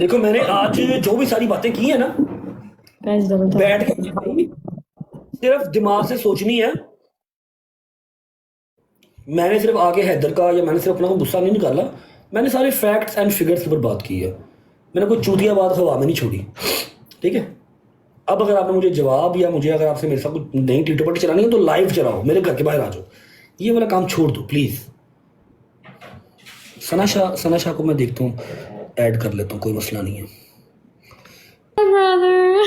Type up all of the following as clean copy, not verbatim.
देखो मैंने आज जो भी सारी बातें की है ना, गाइस डबल बैठ के सिर्फ दिमाग से सोचनी है। मैंने सिर्फ आगे हैदर का या मैंने सिर्फ अपना को गुस्सा नहीं निकाला। मैंने सारे फैक्ट्स एंड फिगर्स पर बात की है। मैंने कोई चूतिया बात हवा में नहीं छोड़ी। ठीक है, अब अगर आपने मुझे जवाब या मुझे अगर आपसे मेरे साथ कुछ नई टीटोपट्टी चलानी है तो लाइव चलाओ, मेरे घर के बाहर आ जाओ। ये वाला काम छोड़ दो प्लीज। सना शाह को मैं देखता हूँ, ऐड कर लेता हूँ, कोई मसला नहीं है। ब्रदर।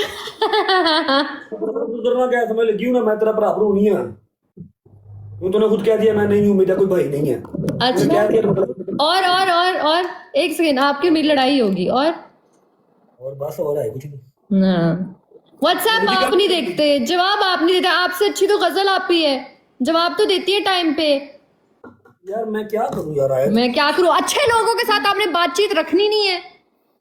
गुजरना क्या समझ लगी हूँ ना, मैं तेरा भरा भरू नहीं है। तूने खुद कह दिया मैं नहीं हूँ, मेरा कोई भाई नहीं है। अच्छा, कह दिया और एक सेकेंड, आपकी मेरी लड़ाई होगी और बस हो रहा है कुछ नहीं। ना व्हाट्सएप आप नहीं देखते, जवाब आप नहीं देते। आपसे अच्छी तो गजल आप ही है, जवाब तो देती है टाइम पे। यार मैं क्या करूँ यार आयत? मैं क्या करूं, अच्छे लोगों के साथ आपने बातचीत रखनी नहीं है।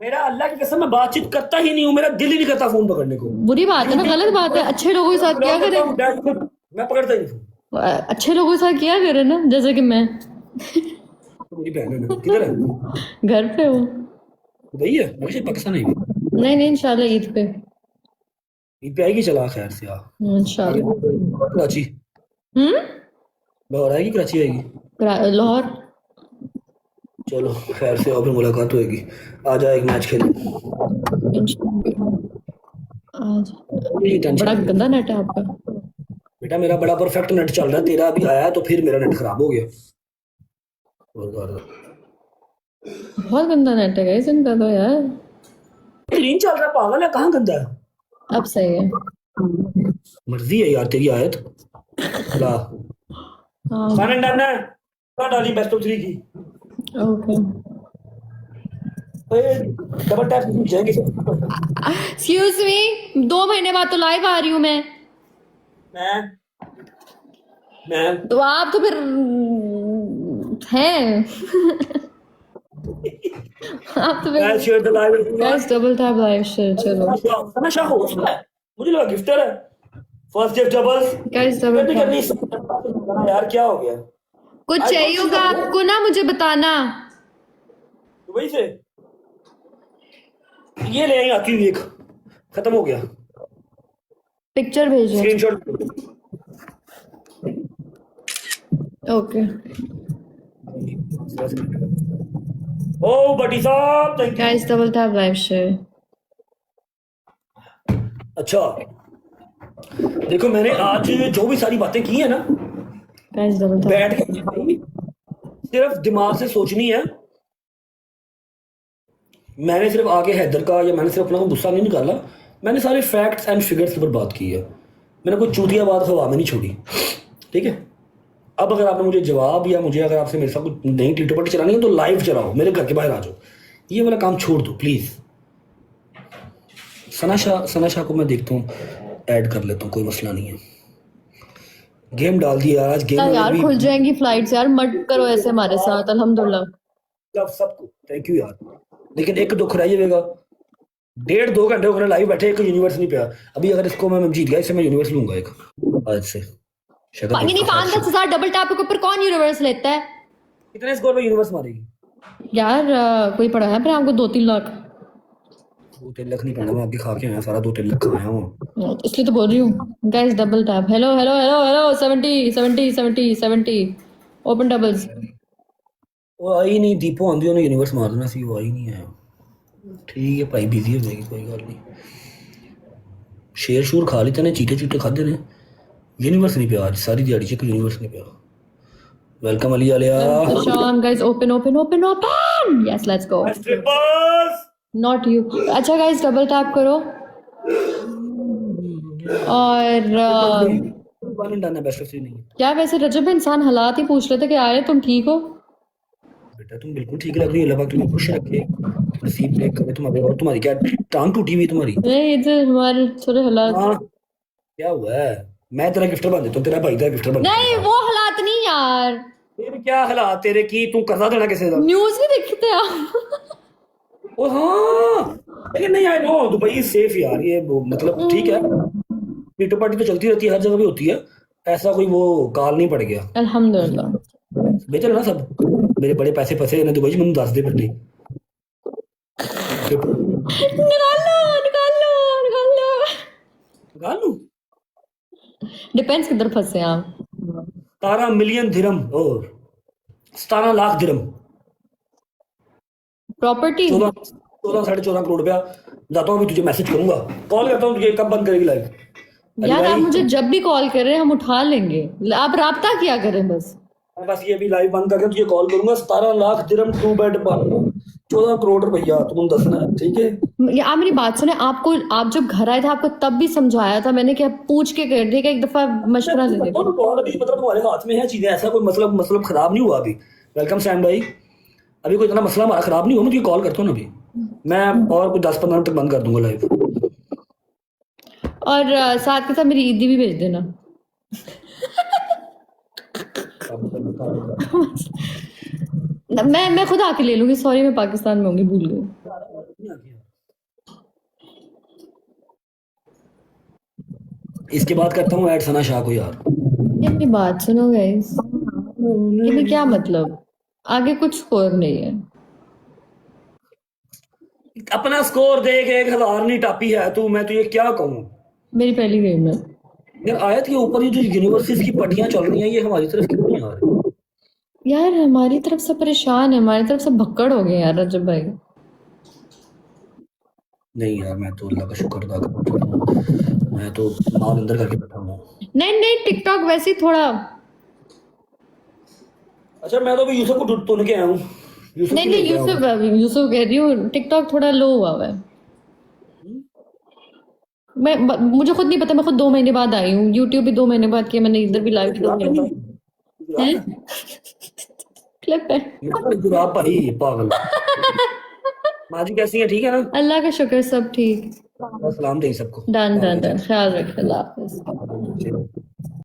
मेरा अल्लाह की कसम मैं बातचीत करता ही नहीं हूँ, मेरा दिल ही नहीं करता फोन पकड़ने को। बुरी बात है ना, गलत बात है। अच्छे लोगों के साथ क्या करें, मैं पकड़ता ही नहीं फोन। अच्छे लोगों के साथ क्या करें ना, जैसे कि मैं मेरी बहन है ना, किधर है? घर पे हूँ। वही है, मुझे पाकिस्तान है। नहीं इंशाल्लाह ईद पे। ईद पे आएगी, चला खैर से आ। इंशाल्लाह। कराची लाहौर आएगी, कराची आएगी? लाहौर। चलो खैर से आओ, फिर मुलाकात होगी। आ जाए एक मैच खेले। आज यही टेंशन बड़ा है। गंदा नेट है आपका। बेटा मेरा बड़ा परफेक्ट नेट चल रहा है, तेरा अभी आया तो फिर मेरा नेट खराब हो गया। और बहुत गंदा नेट है गाइस इनका तो यार। ग्रीन चल रहा है, पागल है, कहाँ गंदा है? अब सही है। मर्जी है यार तेरी आयत। ला हाँ खाना डन है, डाली बेस्ट ऑफ 3 की। ओके। डबल टैप जाएंगे। एक्सक्यूज मी, 2 महीने बाद तो लाइव आ रही हूँ मैं। तो आप तो फिर हैं आप तो मैं फिर share the live. Guys double tap live share. चलो हमेशा होस्ट है, मुझे लगा गिफ्टर है। First gift doubles guys double करनी टैप। करनी यार, क्या हो गया? कुछ चाहिए होगा आपको ना, मुझे बताना। दुबई से ये ले आई, आती हुई एक खत्म हो गया। पिक्चर भेजो। स्क्रीनशॉट। ओके ओ बटी साहब thank you. Guys double tap live share. अच्छा देखो मैंने आज जो भी सारी बातें की है ना, गाइस डबल टैप। बैठ के सिर्फ दिमाग से सोचनी है। मैंने सिर्फ आगे हैदर का या मैंने सिर्फ अपना को गुस्सा नहीं निकाला। मैंने सारे फैक्ट्स एंड फिगर्स पर बात की है। मैंने कोई चूतिया बात हवा में नहीं छोड़ी। ठीक है, अब अगर आपने मुझे जवाब या मुझे अगर आपसे मेरे साथ कुछ नई टीटोपट्टी चलानी है तो लाइव चलाओ, मेरे घर के बाहर आ जाओ। ये वाला काम छोड़ दो प्लीज। सना शाह को मैं देखता हूँ, ऐड कर लेता हूँ, कोई मसला नहीं है। गेम डाल दिया आज, गेम यार खुल जाएंगी फ्लाइट्स यार, मत करो ऐसे हमारे साथ। अल्हम्दुलिल्लाह सबको थैंक यू यार, लेकिन एक दुख रह जाएगा। 1.5-2 घंटे हो गए लाइव बैठे, एक यूनिवर्स नहीं पाया अभी। अगर इसको मैं जीत गया, इससे मैं यूनिवर्स लूंगा एक आज से। पानी नहीं, 5-10 हज़ार डबल टैप के ऊपर कौन यूनिवर्स लेता है कितने स्कोर में यूनिवर्स मारेगी यार? कोई पड़ा है फिर आपको 2-3 लाख? 2-3 लाख नहीं पड़ा, मैं आगे खा के आया सारा, 2-3 लाख खाया हूँ। इसलिए तो बोल रही हूँ। Guys double tap. Hello hello hello hello 70 open doubles. वो आई नहीं, दीपो आंधी उन्हें यूनिवर्स मार देना सी, वो आई नहीं है। ठीक है भाई, बिजी हो जाएगी, कोई गल नहीं। शेर शूर खा लेते ने, चीटे चूटे खाते ने, यूनिवर्स नहीं पिया आज सारी दिहाड़ी च, यूनिवर्स नहीं पिया। वेलकम अली आलिया। शाम guys, open. Yes let's go. Not you. अच्छा गाइस डबल टैप करो और बेस्ट ऑफ 3 नहीं है क्या वैसे रजब इंसान हालात ही पूछ रहे थे कि आए तुम ठीक हो? बेटा, तुम बिल्कुल ठीक लग रही हो, अल्लाह पाक तुम्हें खुश रखे, नसीब नेक करे तुम्हारे। और तुम्हारी क्या टांग टूटी हुई तुम्हारी? नहीं इधर हमारे थोड़े हालात। हाँ क्या हुआ है? मैं तेरा गिफ्टर बन देता हूँ, तेरा भाई तेरा गिफ्टर बन नहीं वो हालात नहीं यार। तेरे क्या हालात तेरे की? तू करना देना किसी का? न्यूज नहीं देखते आप? ओ हाँ, लेकिन नहीं आई नो दुबई सेफ यार, ये मतलब ठीक है, पीटो पार्टी तो चलती रहती है, हर जगह भी होती है, ऐसा कोई वो काल नहीं पड़ गया। अल्हम्दुलिल्लाह। बेचल ना सब, मेरे बड़े पैसे फंसे हैं दुबई, मैंने दस दे बटे। निकाल लो निकाल लो निकाल लो। निकाल लूं? डिपेंड्स किधर फंसे हैं आप। 17 मिलियन दिरहम और 17 लाख दिरहम, प्रॉपर्टी 14 करोड़ रुपया। जाता हूँ अभी, तुझे मैसेज करूंगा, कॉल करता हूँ तुझे, कब बंद करेगी लाइव? यार आप मुझे जब भी कॉल कर रहे हैं हम उठा लेंगे, आप राब्ता किया करें बस। मैं बस ये भी लाइव बंद करके तुझे कॉल करूंगा। 17 लाख दिरहम 2 बेड पर 14 करोड़ रुपया, तुम दसना है, ठीक है? आप मेरी बात सुने, आपको आप जब घर आए थे आपको तब भी समझाया था मैंने कि आप पूछ के कर दिया, एक दफा मशवरा ले लेते। मतलब तुम्हारे हाथ में है चीजें, ऐसा कोई मतलब खराब नहीं हुआ अभी। वेलकम सैम भाई, अभी कोई इतना मसला हमारा खराब नहीं हुआ। मैं तुझे कॉल करता हूँ ना अभी, मैं और कुछ 10-15 मिनट तक बंद कर दूंगा लाइव। और साथ के साथ मेरी ईदी भी भेज देना। मैं खुद आके ले लूंगी, सॉरी मैं पाकिस्तान में होंगी, भूल गई। इसके बाद करता हूँ ऐड सना शाह को यार। ये अपनी बात सुनो गाइस, ये भी क्या मतलब, आगे कुछ स्कोर नहीं है। अपना स्कोर देख 1000 नहीं टापी है तू, मैं तुझे क्या कहूँ? मेरी पहली गेम है यार आयत के ऊपर ये जो यूनिवर्सिटीज की पट्टियां चल रही हैं, ये हमारी तरफ क्यों नहीं आ रही? यार, हमारी तरफ से परेशान है, हमारी तरफ से भक्कड़ हो गए यार रजब भाई। नहीं यार, मैं तो अल्लाह का शुक्र अदा करता हूँ, मैं तो माल अंदर करके बैठा हूँ। नहीं नहीं, टिकटॉक वैसे ही थोड़ा। अच्छा, मैं तो अभी यूसुफ को ढूंढ के आया हूँ। नहीं नहीं, यूसुफ कह रही हूँ, टिकटॉक थोड़ा लो हुआ है। मुझे खुद नहीं पता, मैं खुद 2 महीने बाद आई हूँ, यूट्यूब भी 2 महीने बाद किया मैंने, इधर भी लाइव क्लिप है। गुलाब भाई पागल। माजी कैसी है? ठीक है ना? अल्लाह का शुक्र, सब ठीक। सलाम दें सबको। डन डन डन, ख्याल रखें, अल्लाह हाफिज।